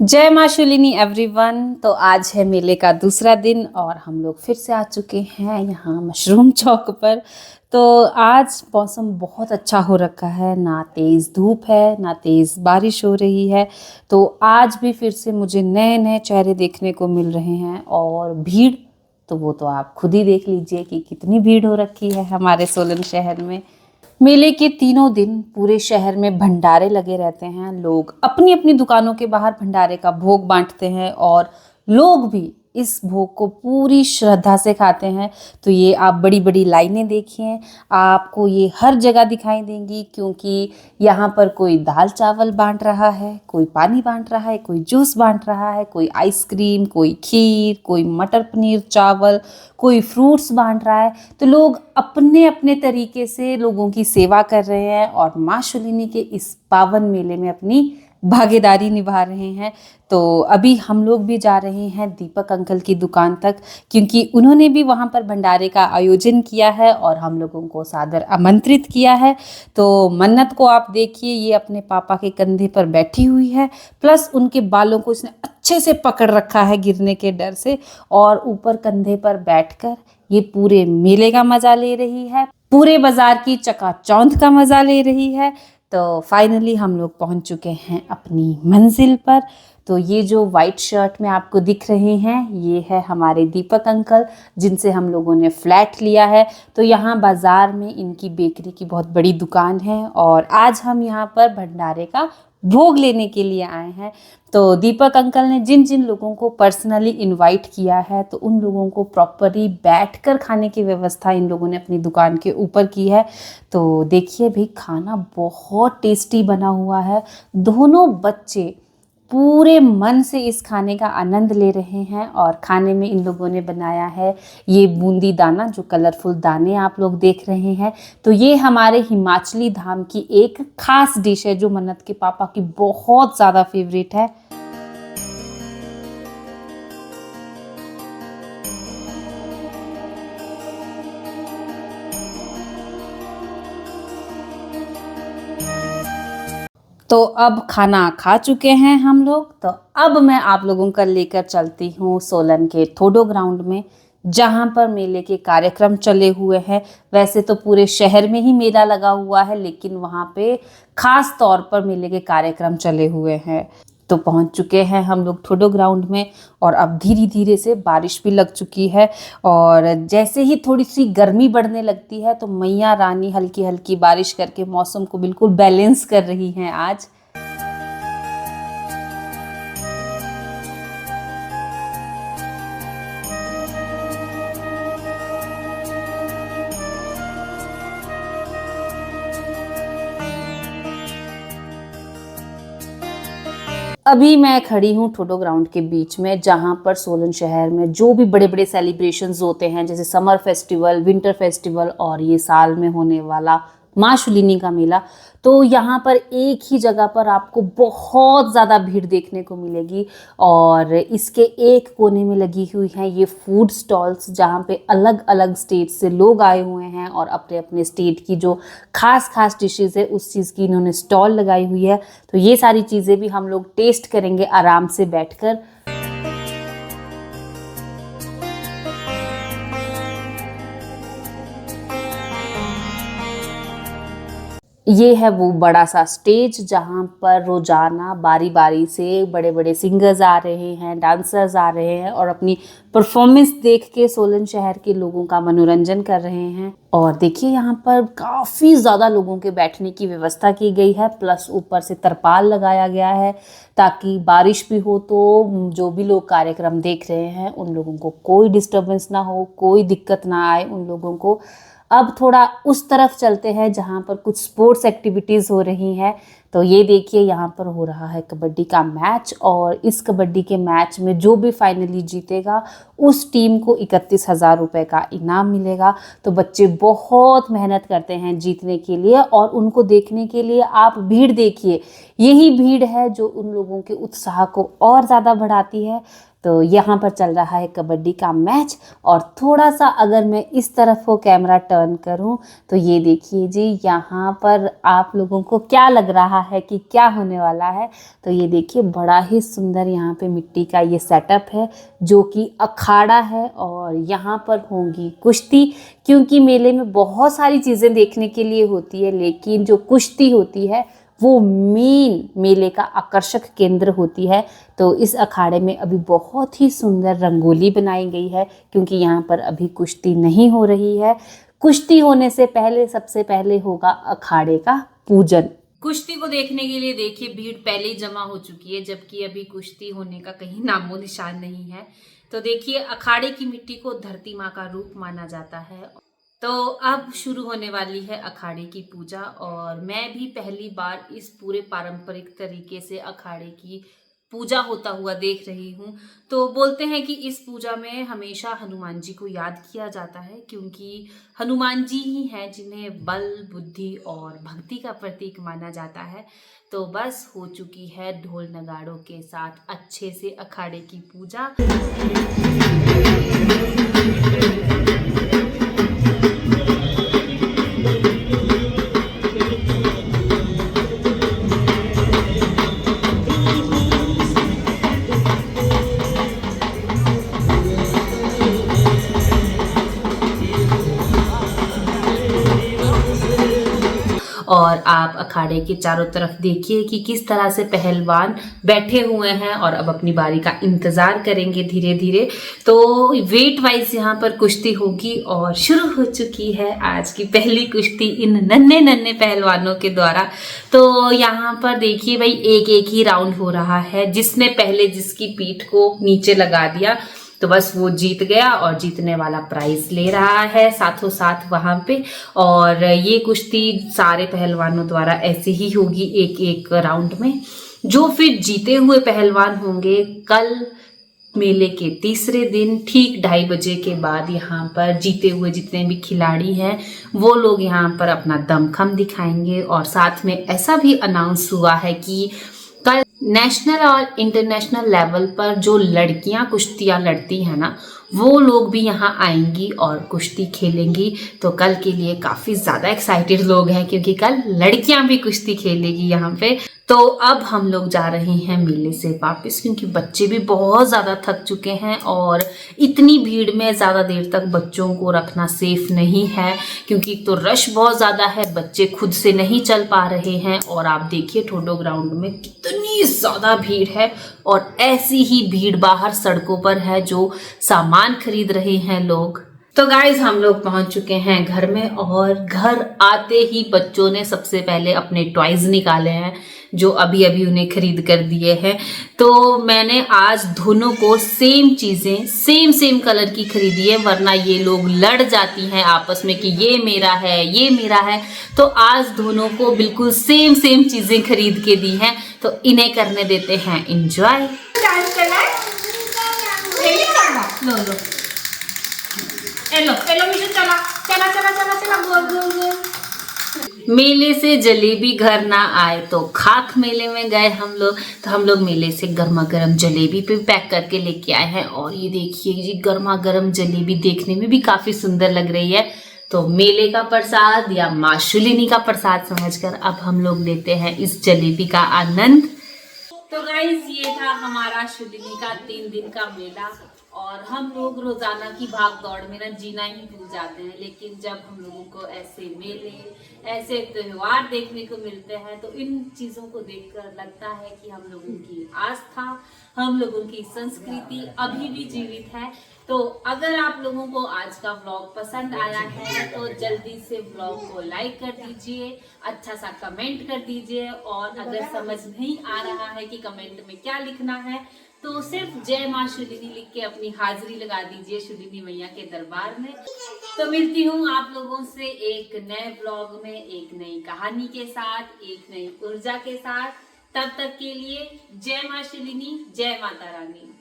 जय माँ शूलिनी एवरीवन। तो आज है मेले का दूसरा दिन और हम लोग फिर से आ चुके हैं यहाँ मशरूम चौक पर। तो आज मौसम बहुत अच्छा हो रखा है, ना तेज़ धूप है ना तेज़ बारिश हो रही है। तो आज भी फिर से मुझे नए नए चेहरे देखने को मिल रहे हैं और भीड़ तो वो तो आप खुद ही देख लीजिए कि कितनी भीड़ हो रखी है हमारे सोलन शहर में। मेले के तीनों दिन पूरे शहर में भंडारे लगे रहते हैं। लोग अपनी अपनी दुकानों के बाहर भंडारे का भोग बांटते हैं और लोग भी इस भोग को पूरी श्रद्धा से खाते हैं। तो ये आप बड़ी बड़ी लाइनें देखिए, आपको ये हर जगह दिखाई देंगी, क्योंकि यहाँ पर कोई दाल चावल बांट रहा है, कोई पानी बांट रहा है, कोई जूस बांट रहा है, कोई आइसक्रीम, कोई खीर, कोई मटर पनीर चावल, कोई फ्रूट्स बांट रहा है। तो लोग अपने अपने तरीके से लोगों की सेवा कर रहे हैं और माँ शूलिनी के इस पावन मेले में अपनी भागीदारी निभा रहे हैं। तो अभी हम लोग भी जा रहे हैं दीपक अंकल की दुकान तक, क्योंकि उन्होंने भी वहाँ पर भंडारे का आयोजन किया है और हम लोगों को सादर आमंत्रित किया है। तो मन्नत को आप देखिए, ये अपने पापा के कंधे पर बैठी हुई है, प्लस उनके बालों को इसने अच्छे से पकड़ रखा है गिरने के डर से, और ऊपर कंधे पर बैठकर ये पूरे मेले का मजा ले रही है, पूरे बाजार की चकाचौंध का मजा ले रही है। तो फाइनली हम लोग पहुंच चुके हैं अपनी मंजिल पर। तो ये जो वाइट शर्ट में आपको दिख रहे हैं, ये है हमारे दीपक अंकल, जिनसे हम लोगों ने फ्लैट लिया है। तो यहाँ बाज़ार में इनकी बेकरी की बहुत बड़ी दुकान है और आज हम यहाँ पर भंडारे का भोग लेने के लिए आए हैं। तो दीपक अंकल ने जिन जिन लोगों को पर्सनली इनवाइट किया है, तो उन लोगों को प्रॉपरली बैठकर खाने की व्यवस्था इन लोगों ने अपनी दुकान के ऊपर की है। तो देखिए भाई, खाना बहुत टेस्टी बना हुआ है। दोनों बच्चे पूरे मन से इस खाने का आनंद ले रहे हैं और खाने में इन लोगों ने बनाया है ये बूंदी दाना, जो कलरफुल दाने आप लोग देख रहे हैं। तो ये हमारे हिमाचली धाम की एक खास डिश है, जो मन्नत के पापा की बहुत ज़्यादा फेवरेट है। तो अब खाना खा चुके हैं हम लोग। तो अब मैं आप लोगों का लेकर चलती हूँ सोलन के थोडो ग्राउंड में, जहाँ पर मेले के कार्यक्रम चले हुए हैं। वैसे तो पूरे शहर में ही मेला लगा हुआ है, लेकिन वहाँ पे खास तौर पर मेले के कार्यक्रम चले हुए हैं। तो पहुँच चुके हैं हम लोग थोडो ग्राउंड में और अब धीरे धीरे से बारिश भी लग चुकी है। और जैसे ही थोड़ी सी गर्मी बढ़ने लगती है, तो मैया रानी हल्की हल्की बारिश करके मौसम को बिल्कुल बैलेंस कर रही हैं आज। अभी मैं खड़ी हूँ ठोडो ग्राउंड के बीच में, जहाँ पर सोलन शहर में जो भी बड़े बड़े सेलिब्रेशंस होते हैं, जैसे समर फेस्टिवल, विंटर फेस्टिवल और ये साल में होने वाला माँ शूलिनी का मेला, तो यहाँ पर एक ही जगह पर आपको बहुत ज़्यादा भीड़ देखने को मिलेगी। और इसके एक कोने में लगी हुई हैं ये फूड स्टॉल्स, जहाँ पे अलग अलग स्टेट से लोग आए हुए हैं और अपने अपने स्टेट की जो खास खास डिशेज़ है उस चीज़ की इन्होंने स्टॉल लगाई हुई है। तो ये सारी चीज़ें भी हम लोग टेस्ट करेंगे आराम से बैठकर। ये है वो बड़ा सा स्टेज, जहाँ पर रोजाना बारी बारी से बड़े बड़े सिंगर्स आ रहे हैं, डांसर्स आ रहे हैं और अपनी परफॉर्मेंस देख के सोलन शहर के लोगों का मनोरंजन कर रहे हैं। और देखिए, यहाँ पर काफ़ी ज़्यादा लोगों के बैठने की व्यवस्था की गई है, प्लस ऊपर से तरपाल लगाया गया है, ताकि बारिश भी हो तो जो भी लोग कार्यक्रम देख रहे हैं उन लोगों को कोई डिस्टर्बेंस ना हो, कोई दिक्कत ना आए उन लोगों को। अब थोड़ा उस तरफ चलते हैं जहाँ पर कुछ स्पोर्ट्स एक्टिविटीज़ हो रही हैं। तो ये देखिए, यहाँ पर हो रहा है कबड्डी का मैच, और इस कबड्डी के मैच में जो भी फाइनली जीतेगा उस टीम को 31,000 रुपये का इनाम मिलेगा। तो बच्चे बहुत मेहनत करते हैं जीतने के लिए, और उनको देखने के लिए आप भीड़ देखिए, यही भीड़ है जो उन लोगों के उत्साह को और ज़्यादा बढ़ाती है। तो यहाँ पर चल रहा है कबड्डी का मैच। और थोड़ा सा अगर मैं इस तरफ को कैमरा टर्न करूँ तो ये देखिए जी, यहाँ पर आप लोगों को क्या लग रहा है कि क्या होने वाला है। तो ये देखिए, बड़ा ही सुंदर यहाँ पे मिट्टी का ये सेटअप है जो कि अखाड़ा है, और यहाँ पर होंगी कुश्ती। क्योंकि मेले में बहुत सारी चीज़ें देखने के लिए होती है, लेकिन जो कुश्ती होती है वो मेन मेले का आकर्षक केंद्र होती है। तो इस अखाड़े में अभी बहुत ही सुंदर रंगोली बनाई गई है, क्योंकि यहाँ पर अभी कुश्ती नहीं हो रही है। कुश्ती होने से पहले सबसे पहले होगा अखाड़े का पूजन। कुश्ती को देखने के लिए देखिए भीड़ पहले ही जमा हो चुकी है, जबकि अभी कुश्ती होने का कहीं नामो निशान नहीं है। तो देखिए, अखाड़े की मिट्टी को धरती माँ का रूप माना जाता है। तो अब शुरू होने वाली है अखाड़े की पूजा, और मैं भी पहली बार इस पूरे पारंपरिक तरीके से अखाड़े की पूजा होता हुआ देख रही हूँ। तो बोलते हैं कि इस पूजा में हमेशा हनुमान जी को याद किया जाता है, क्योंकि हनुमान जी ही हैं जिन्हें बल, बुद्धि और भक्ति का प्रतीक माना जाता है। तो बस हो चुकी है ढोल नगाड़ों के साथ अच्छे से अखाड़े की पूजा। और आप अखाड़े के चारों तरफ देखिए कि किस तरह से पहलवान बैठे हुए हैं और अब अपनी बारी का इंतजार करेंगे धीरे धीरे। तो वेट वाइज यहाँ पर कुश्ती होगी, और शुरू हो चुकी है आज की पहली कुश्ती इन नन्हे नन्हे पहलवानों के द्वारा। तो यहाँ पर देखिए भाई, एक एक ही राउंड हो रहा है। जिसने पहले जिसकी पीठ को नीचे लगा दिया तो बस वो जीत गया, और जीतने वाला प्राइज ले रहा है साथों साथ वहां पे। और ये कुश्ती सारे पहलवानों द्वारा ऐसे ही होगी एक एक राउंड में। जो फिर जीते हुए पहलवान होंगे, कल मेले के तीसरे दिन ठीक 2:30 बजे के बाद यहाँ पर जीते हुए जितने भी खिलाड़ी हैं वो लोग यहाँ पर अपना दमखम दिखाएंगे। और साथ में ऐसा भी अनाउंस हुआ है कि कल नेशनल और इंटरनेशनल लेवल पर जो लड़कियां कुश्तियां लड़ती हैं ना, वो लोग भी यहाँ आएंगी और कुश्ती खेलेंगी। तो कल के लिए काफ़ी ज़्यादा एक्साइटेड लोग हैं, क्योंकि कल लड़कियां भी कुश्ती खेलेगी यहाँ पे। तो अब हम लोग जा रहे हैं मेले से वापस, क्योंकि बच्चे भी बहुत ज़्यादा थक चुके हैं, और इतनी भीड़ में ज़्यादा देर तक बच्चों को रखना सेफ नहीं है, क्योंकि तो रश बहुत ज़्यादा है, बच्चे खुद से नहीं चल पा रहे हैं। और आप देखिए ठोडो ग्राउंड में कितनी ज़्यादा भीड़ है, और ऐसी ही भीड़ बाहर सड़कों पर है जो सामान खरीद रहे हैं लोग। तो गाइज, हम लोग पहुंच चुके हैं घर में, और घर आते ही बच्चों ने सबसे पहले अपने टॉयज निकाले हैं जो अभी अभी उन्हें खरीद कर दिए हैं। तो मैंने आज दोनों को सेम चीजें सेम कलर की खरीदी है, वरना ये लोग लड़ जाती हैं आपस में कि ये मेरा है ये मेरा है। तो आज दोनों को बिल्कुल सेम चीजें खरीद के दी हैं, तो इन्हें करने देते हैं एंजॉय। लो लो एलो एलो मिशन, चला चला चला चला चला, गोल गोल गोल। मेले से जलेबी घर ना आए तो खाक मेले में गए हम लोग। तो हम लोग मेले से गर्मा गर्म जलेबी पे पैक करके लेके आए हैं, और ये देखिए जी, गर्मा गर्म जलेबी देखने में भी काफी सुंदर लग रही है। तो मेले का प्रसाद या माँ शुलिनी का प्रसाद समझकर अब हम लोग लेते हैं इस जलेबी का आनंद। तो गाइस, ये था हमारा शुलिनी का 3 दिन का मेला, और हम लोग रोजाना की भाग दौड़ में ना जीना ही भूल जाते हैं। लेकिन जब हम लोगों को ऐसे मेले, ऐसे त्योहार देखने को मिलते हैं, तो इन चीजों को देखकर लगता है कि हम लोगों की आस्था, हम लोगों की संस्कृति अभी भी जीवित है। तो अगर आप लोगों को आज का व्लॉग पसंद आया है तो जल्दी से व्लॉग को लाइक कर दीजिए, अच्छा सा कमेंट कर दीजिए, और अगर समझ नहीं आ रहा है कि कमेंट में क्या लिखना है तो सिर्फ जय माँ शुलिनी लिख के अपनी हाजिरी लगा दीजिए शुलिनी मैया के दरबार में। तो मिलती हूँ आप लोगों से एक नए व्लॉग में, एक नई कहानी के साथ, एक नई ऊर्जा के साथ। तब तक के लिए जय माँ शुलिनी, जय माता रानी।